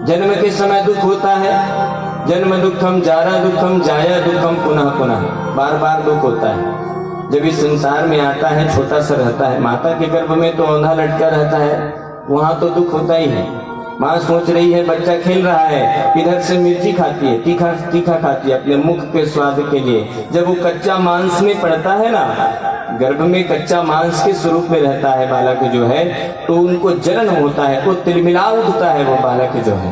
जन्म के समय दुख होता है, जन्म दुखम जारा दुखम जाया दुखम पुनः पुनः, बार बार दुख होता है। जब इस संसार में आता है छोटा सा रहता है, माता के गर्भ में तो औंधा लटका रहता है, वहां तो दुख होता ही है। माँ सोच रही है बच्चा खेल रहा है, इधर से मिर्ची खाती है, तीखा तीखा खाती है अपने मुख के स्वाद के लिए। जब वो कच्चा मांस में पड़ता है ना, गर्भ में कच्चा मांस के स्वरूप में रहता है बालक जो है, तो उनको जलन होता है, वो तिलमिला उठता है, वो बालक जो है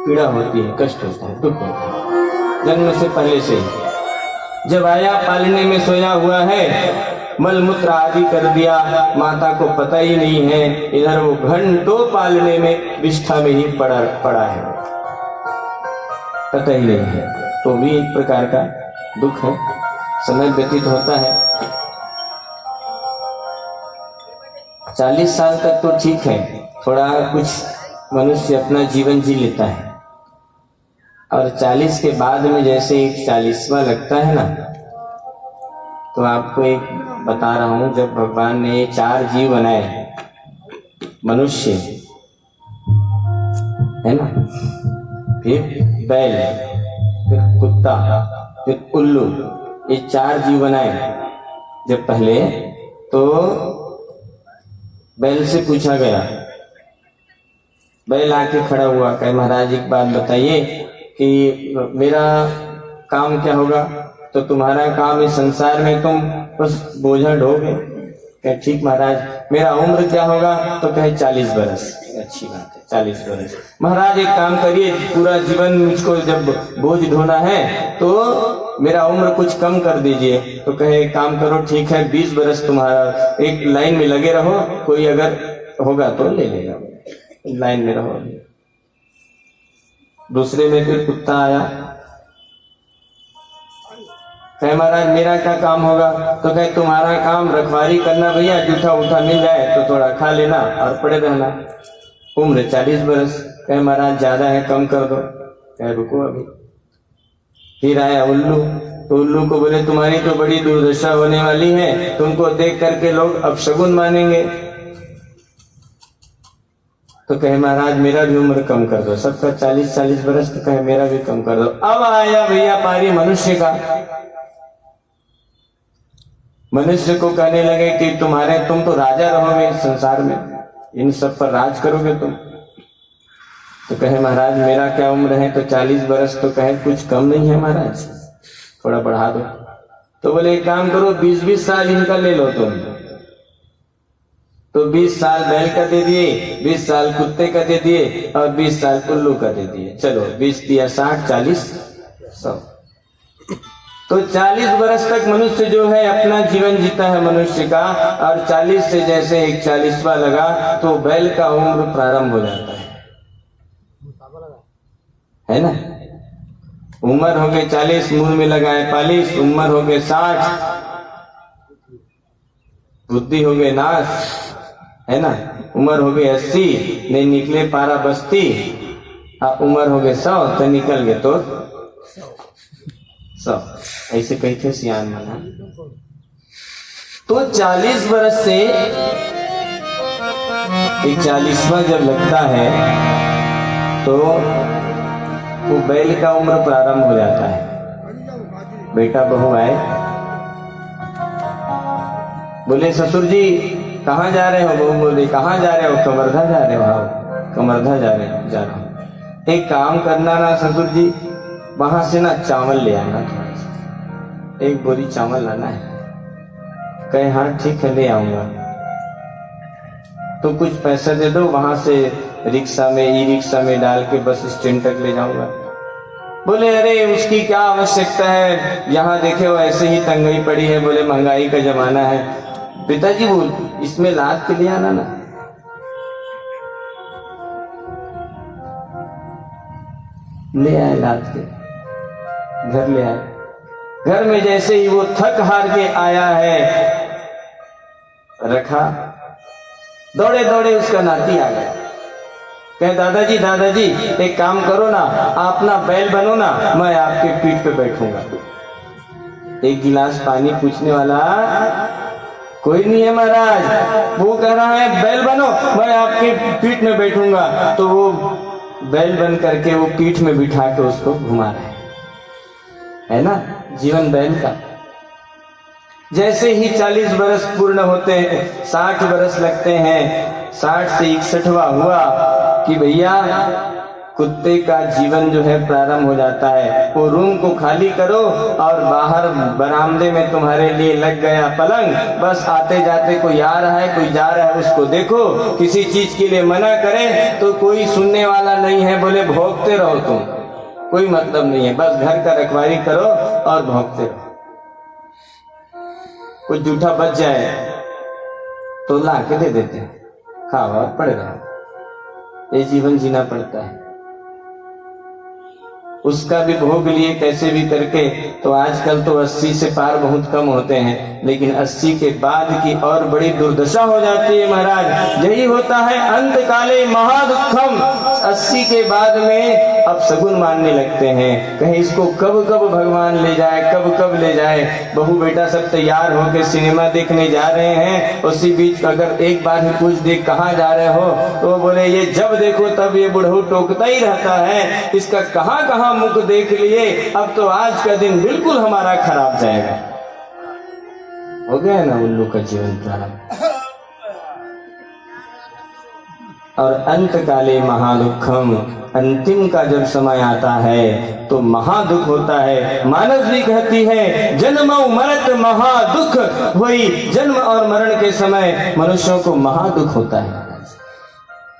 पीड़ा होती है, कष्ट होता है, दुख होता है जन्म से पहले से। जब आया पालने में सोया हुआ है, मल मूत्र आदि कर दिया, माता को पता ही नहीं है, इधर वो घंटों पालने में विष्ठा में ही पड़ा है, पता ही नहीं है। तो भी एक प्रकार का दुख है, समय व्यतीत होता है। 40 साल तक तो ठीक है, थोड़ा कुछ मनुष्य अपना जीवन जी लेता है, और 40 के बाद में जैसे एक 40वां लगता है ना, तो आपको एक बता रहा हूं, जब भगवान ने 4 जीव बनाए, मनुष्य है ना, फिर बैल, फिर कुत्ता, फिर उल्लू, ये 4 जीव बनाए। जब पहले तो बैल से पूछा गया, बैल आके खड़ा हुआ, कहे महाराज एक बात बताइए कि मेरा काम क्या होगा? तो तुम्हारा काम इस संसार में तुम बस बोझा ढोगे। कहे ठीक महाराज। मेरा उम्र क्या होगा? तो कहे 40 बरस। अच्छी बात है, 40 बरस। महाराज एक काम करिए, पूरा जीवन मुझको जब बोझ ढोना है तो मेरा उम्र कुछ कम कर दीजिए। तो कहे काम करो, ठीक है 20 बरस तुम्हारा, एक लाइन में लगे रहो, कोई अगर होगा तो ले लेगा, लाइन में रहो। दूसरे में फिर कुत्ता आया, कहे महाराज मेरा क्या काम होगा? तो कहे तुम्हारा काम रखवाली करना भैया, जूठा उठा मिल जाए तो थोड़ा खा लेना और पड़े रहना। उम्र 40 बरस। कहे महाराज ज्यादा है, कम कर दो। कहे रुको अभी। फिर आया उल्लू, तो उल्लू को बोले तुम्हारी तो बड़ी दुर्दशा होने वाली है, तुमको देख करके लोग अपशगुन मानेंगे। तो कहे महाराज मेरा भी उम्र कम कर दो, सबका 40-40 बरस, तो कहे मेरा भी कम कर दो। अब आया भैया पारी मनुष्य का। मनुष्य को कहने लगे कि तुम तो राजा रहोगे संसार में, इन सब पर राज करोगे तुम। तो कहे महाराज मेरा क्या उम्र है? तो 40 बरस। तो कहे कुछ कम नहीं है महाराज, थोड़ा बढ़ा दो। तो बोले एक काम करो, 20-20 साल इनका ले लो तुम। तो 20 साल बैल का दे दिए, 20 साल कुत्ते का दे दिए और 20 साल उल्लू का दे दिए। चलो 20 दिया 60, 40, 100। तो 40 बरस तक मनुष्य जो है अपना जीवन जीता है मनुष्य का, और 40 से जैसे एक 40वां लगा तो बैल का उम्र प्रारंभ हो जाता है ना। उम्र हो गई 40, मुंह में लगाए 45, उम्र हो गए 60, बुद्धि हो गए नाश, है ना। उम्र हो गई 80, नहीं निकले पारा बस्ती। उम्र हो गए 100, तो निकल गए तो 100। ऐसे कही थे सियान मना। तो 40 बरस से एक 40वां जब लगता है तो वो बैल का उम्र प्रारंभ हो जाता है। बेटा बहू आए, बोले ससुर जी कहाँ जा रहे हो? बहू बोले कहाँ जा रहे हो? कमरधा जा रहे हो? हाँ कमरधा जा रहा हूँ। एक काम करना ना ससुर जी, वहां से ना चावल ले आना, थोड़ा सा 1 बोरी चावल लाना है। कहे हाँ ठीक है ले आऊंगा। तो कुछ पैसा दे दो, वहां से रिक्शा में, ई रिक्शा में डाल के बस स्टैंड तक ले जाऊंगा। बोले अरे उसकी क्या आवश्यकता है, यहाँ देखे वो ऐसे ही तंगई पड़ी है। बोले महंगाई का जमाना है। पिताजी बोल इसमें लाद के ले आना ना। ले आए लाद के, घर ले आए। घर में जैसे ही वो थक हार के आया है, रखा, दौड़े दौड़े उसका नाती आ गया। कहे दादाजी दादाजी एक काम करो ना, आप ना बैल बनो ना, मैं आपके पीठ पे बैठूंगा। एक गिलास पानी पूछने वाला कोई नहीं है महाराज। वो कह रहा है बैल बनो, मैं आपकी पीठ में बैठूंगा। तो वो बैल बन करके वो पीठ में बिठा के उसको घुमा रहा है ना, जीवन बैल का। जैसे ही 40 बरस पूर्ण होते हैं, 60 बरस लगते हैं, 60 से 61वां हुआ कि भैया कुत्ते का जीवन जो है प्रारंभ हो जाता है। वो रूम को खाली करो और बाहर बरामदे में तुम्हारे लिए लग गया पलंग, बस आते जाते कोई आ रहा है कोई जा रहा है उसको देखो। किसी चीज के लिए मना करे तो कोई सुनने वाला नहीं है, बोले भौंकते रहो तुम, कोई मतलब नहीं है, बस घर का रखवाली करो और भौंकते रहो। कुछ जूठा बच जाए तो ला के दे देते हैं, खाओ और पड़े रहो। ये जीवन जीना पड़ता है। उसका भी भोग लिए कैसे भी करके। तो आजकल तो 80 से पार बहुत कम होते हैं, लेकिन 80 के बाद की और बड़ी दुर्दशा हो जाती है महाराज। यही होता है अंत काले महादुखम। 80 के बाद में अब सगुन मानने लगते हैं, कहीं इसको कब कब भगवान ले जाए, कब कब ले जाए। बहू बेटा सब तैयार होकर सिनेमा देखने जा रहे हैं, उसी बीच अगर एक बार ही पूछ दे कहाँ जा रहे हो, तो बोले ये जब देखो तब ये बुढ़ऊ टोकता ही रहता है, इसका कहाँ कहाँ मुख देख लिए, अब तो आज का दिन बिल्कुल हमारा खराब जाएगा। हो गया ना उल्लू का जीवन प्रारंभ। और अंत काले महादुखम, अंतिम का जब समय आता है तो महादुख होता है। मानस भी कहती है जन्म मरत महादुख हुई, जन्म और मरण के समय मनुष्यों को महादुख होता है।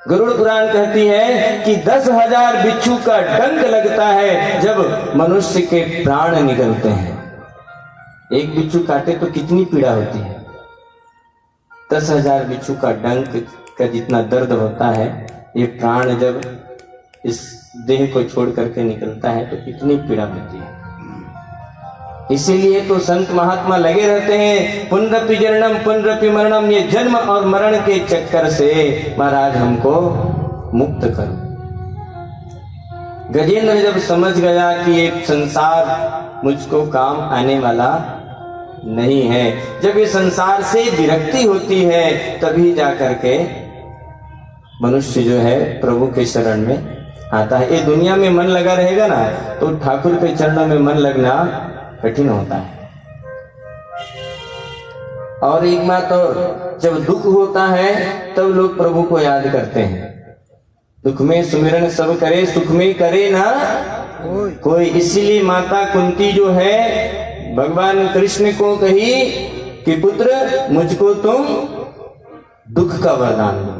गरुड़ पुराण कहती है कि 10,000 बिच्छू का डंक लगता है जब मनुष्य के प्राण निकलते हैं। एक बिच्छू काटे तो कितनी पीड़ा होती है, 10,000 बिच्छू का डंक का जितना दर्द होता है, ये प्राण जब इस देह को छोड़ करके निकलता है तो कितनी पीड़ा होती है। इसीलिए तो संत महात्मा लगे रहते हैं, पुनरपि जननम पुनरपि मरणम, ये जन्म और मरण के चक्कर से महाराज हमको मुक्त करो। गजेंद्र जब समझ गया कि एक संसार मुझको काम आने वाला नहीं है, जब ये संसार से विरक्ति होती है, तभी जाकर के मनुष्य जो है प्रभु के शरण में आता है। ये दुनिया में मन लगा रहेगा ना तो ठाकुर के चरणों में मन लगना कठिन होता है। और एक बात और, जब दुख होता है तब लोग प्रभु को याद करते हैं। दुख में सुमिरन सब करे, सुख में करे ना कोई। इसीलिए माता कुंती जो है भगवान कृष्ण को कही कि पुत्र मुझको तुम दुख का वरदान दो।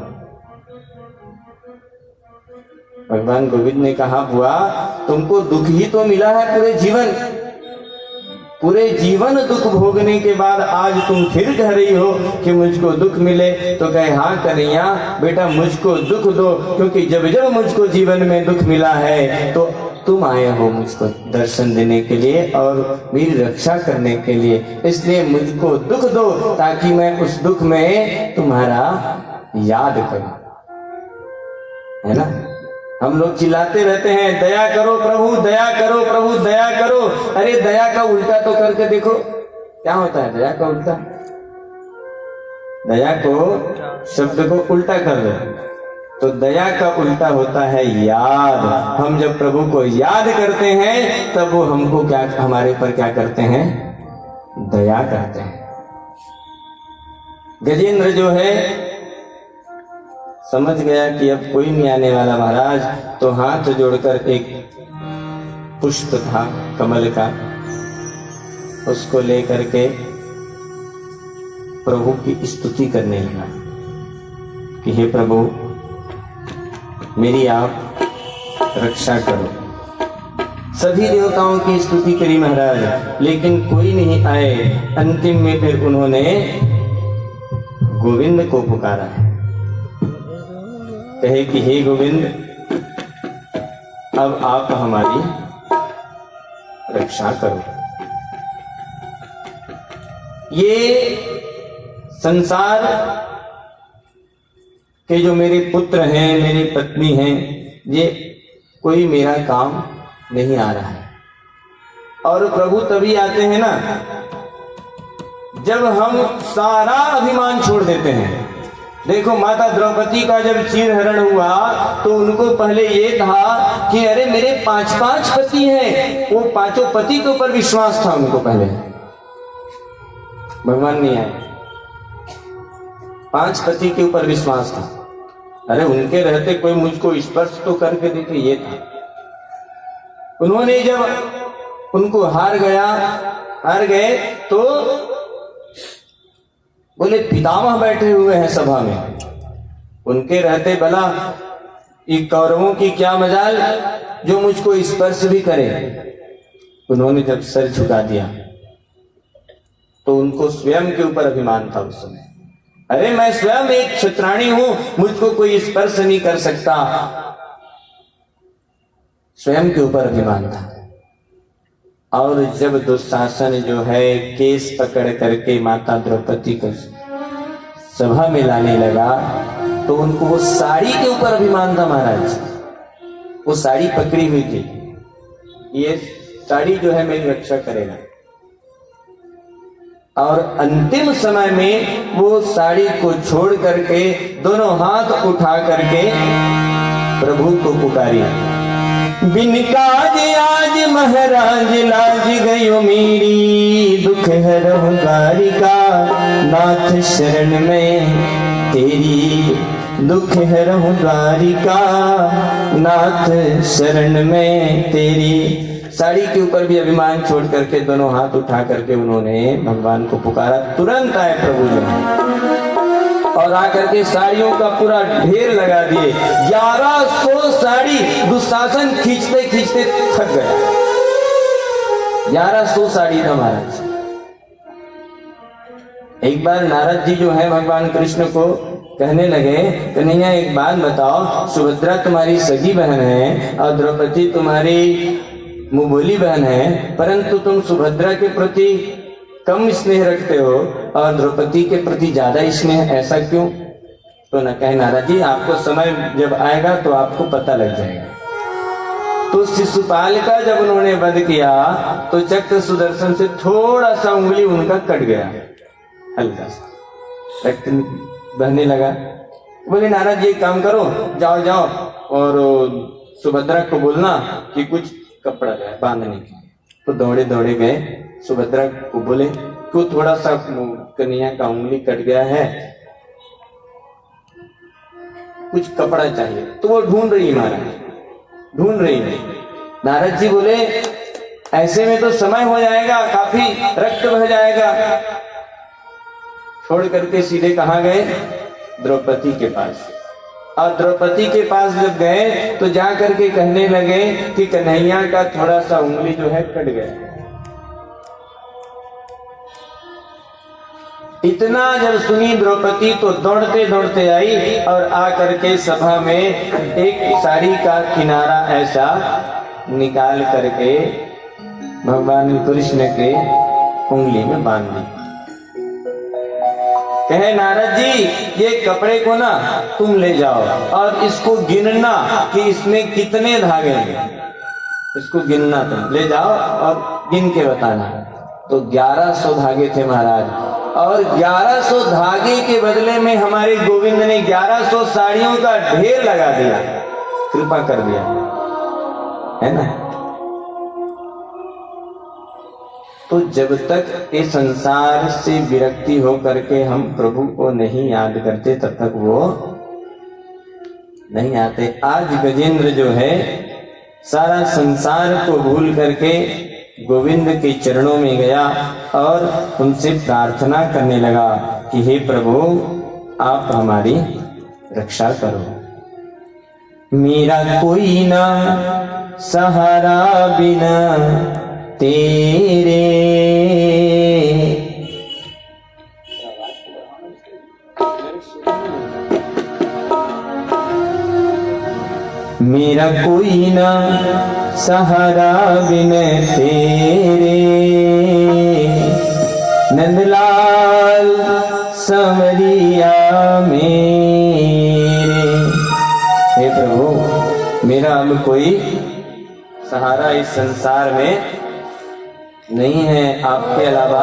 भगवान गोविंद ने कहा बुआ तुमको दुख ही तो मिला है पूरे जीवन दुख भोगने के बाद आज तुम फिर कह रही हो कि मुझको दुख मिले। तो कहे हाँ कन्हैया बेटा मुझको दुख दो, क्योंकि जब जब मुझको जीवन में दुख मिला है तो तुम आए हो मुझको दर्शन देने के लिए और मेरी रक्षा करने के लिए। इसलिए मुझको दुख दो ताकि मैं उस दुख में तुम्हारा याद करूं, है ना। हम लोग चिल्लाते रहते हैं दया करो प्रभु दया करो प्रभु दया करो। अरे दया का उल्टा तो करके देखो क्या होता है। दया का उल्टा, दया को शब्द को उल्टा कर दो तो दया का उल्टा होता है याद। हम जब प्रभु को याद करते हैं तब वो हमको क्या, हमारे पर क्या करते हैं, दया करते हैं। गजेंद्र जो है समझ गया कि अब कोई नहीं आने वाला महाराज, तो हाथ जोड़कर एक पुष्प था कमल का, उसको लेकर के प्रभु की स्तुति करने लगा कि हे प्रभु मेरी आप रक्षा करो। सभी देवताओं की स्तुति करी महाराज, लेकिन कोई नहीं आए। अंतिम में फिर उन्होंने गोविंद को पुकारा है, कहे कि हे गोविंद अब आप हमारी रक्षा करो। ये संसार के जो मेरे पुत्र हैं, मेरी पत्नी हैं, ये कोई मेरा काम नहीं आ रहा है। और प्रभु तभी आते हैं ना जब हम सारा अभिमान छोड़ देते हैं। देखो माता द्रौपदी का जब चीरहरण हुआ तो उनको पहले ये था कि अरे मेरे 5 पति हैं, वो 5 पति के ऊपर विश्वास था उनको पहले, भगवान नहीं आए, 5 पति के ऊपर विश्वास था। अरे उनके रहते कोई मुझको स्पर्श तो करके देखे, ये था। उन्होंने जब उनको हार गए तो बोले पितामह बैठे हुए हैं सभा में, उनके रहते भला ये कौरवों की क्या मजाल जो मुझको स्पर्श भी करे। उन्होंने जब सर झुका दिया तो उनको स्वयं के ऊपर अभिमान था उस समय। अरे मैं स्वयं एक क्षत्राणी हूं, मुझको कोई स्पर्श नहीं कर सकता, स्वयं के ऊपर अभिमान था। और जब दुशासन जो है केस पकड़ करके माता द्रौपदी को सभा में लाने लगा तो उनको वो साड़ी के ऊपर अभिमान था महाराज। वो साड़ी पकड़ी हुई थी, ये साड़ी जो है मेरी रक्षा करेगा। और अंतिम समय में वो साड़ी को छोड़ करके दोनों हाथ उठा करके प्रभु को पुकारी, बिन काज आज महाराज लाज गयो मेरी, दुख हरहु द्वारिका नाथ शरण में तेरी, दुख हरहु द्वारिका नाथ शरण में तेरी। साड़ी के ऊपर भी अभिमान छोड़ करके दोनों हाथ उठा करके उन्होंने भगवान को पुकारा। तुरंत आए प्रभु जी और आकर के साड़ियों का पूरा ढेर लगा दिए। 1100 साड़ी दुशासन खींचते खींचते थक गया। 1100 साड़ी था महाराज। एक बार नारद जी जो है भगवान कृष्ण को कहने लगे, कन्हैया एक बात बताओ, सुभद्रा तुम्हारी सगी बहन है और द्रौपदी तुम्हारी मुंह बोली बहन है, परंतु तुम सुभद्रा के प्रति कम स्नेह रखते हो और द्रौपदी के प्रति ज्यादा स्नेह, ऐसा क्यों? तो न कहे नारद जी, आपको समय जब आएगा तो आपको पता लग जाएगा। तो शिशुपाल का जब उन्होंने वध किया तो चक्र सुदर्शन से थोड़ा सा उंगली उनका कट गया, हल्का सा रक्त बहने लगा। बोले नारद जी काम करो, जाओ जाओ और सुभद्रा को बोलना कि कुछ कपड़ा जो है बांधने के लिए। तो दौड़े दौड़े गए, सुभद्रा को बोले क्यों, थोड़ा सा कन्हैया का उंगली कट गया है, कुछ कपड़ा चाहिए। तो वो ढूंढ रही महाराज, ढूंढ रही है। नारद जी बोले ऐसे में तो समय हो जाएगा, काफी रक्त बह जाएगा। छोड़ करके सीधे कहाँ गए? द्रौपदी के पास। और द्रौपदी के पास जब गए तो जा करके कहने लगे कि कन्हैया का थोड़ा सा उंगली जो है कट गया। इतना जब सुनी द्रौपदी तो दौड़ते दौड़ते आई और आकर के सभा में एक साड़ी का किनारा ऐसा निकाल करके भगवान कृष्ण के उंगली में बांध दी। कहे नारद जी, ये कपड़े को ना तुम ले जाओ और इसको गिनना कि इसमें कितने धागे हैं, इसको गिनना तुम ले जाओ और गिन के बताना। तो 1100 धागे थे महाराज, और 1100 धागे के बदले में हमारे गोविंद ने 1100 साड़ियों का ढेर लगा दिया, कृपा कर दिया, है ना। तो जब तक इस संसार से विरक्ति हो करके हम प्रभु को नहीं याद करते तब तक वो नहीं आते। आज गजेंद्र जो है सारा संसार को भूल करके गोविंद के चरणों में गया और उनसे प्रार्थना करने लगा कि हे प्रभु आप हमारी रक्षा करो। मेरा कोई ना सहारा बिना तेरे, मेरा कोई ना सहारा बिन तेरे, नंदलाल संवरिया मेरे। हे प्रभु मेरा अब कोई सहारा इस संसार में नहीं है, आपके अलावा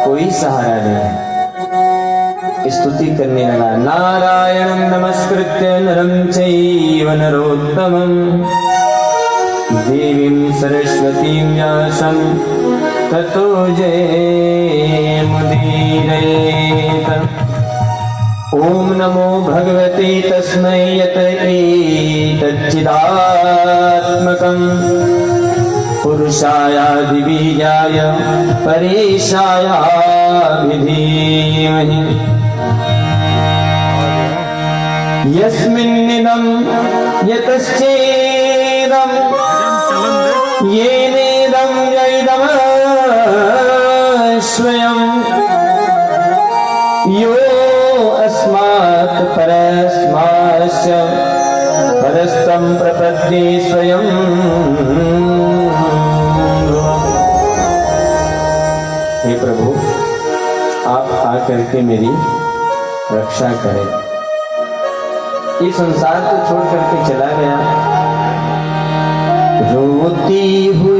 कोई सहारा नहीं। स्तुति करने लगा, नारायणं नमस्कृत्य नरं चैव नरोत्तमं देवीं सरस्वतीं व्यासं ततो जयमुदीरयेत्। ओम नमो भगवते तस्मै यत एतच्चिदात्मकं पुरुषायादिबीजाय परेशायाभिधीमहि। यस्मिन्निदं यतश्चेदं येनेदं यैदमस्वयं यो अस्मात् परस्माश्च परस्तं प्रपद्ये स्वयं। हे प्रभु, आप आकर के मेरी रक्षा करें। ये संसार को छोड़ करके चला गया, रोती हुई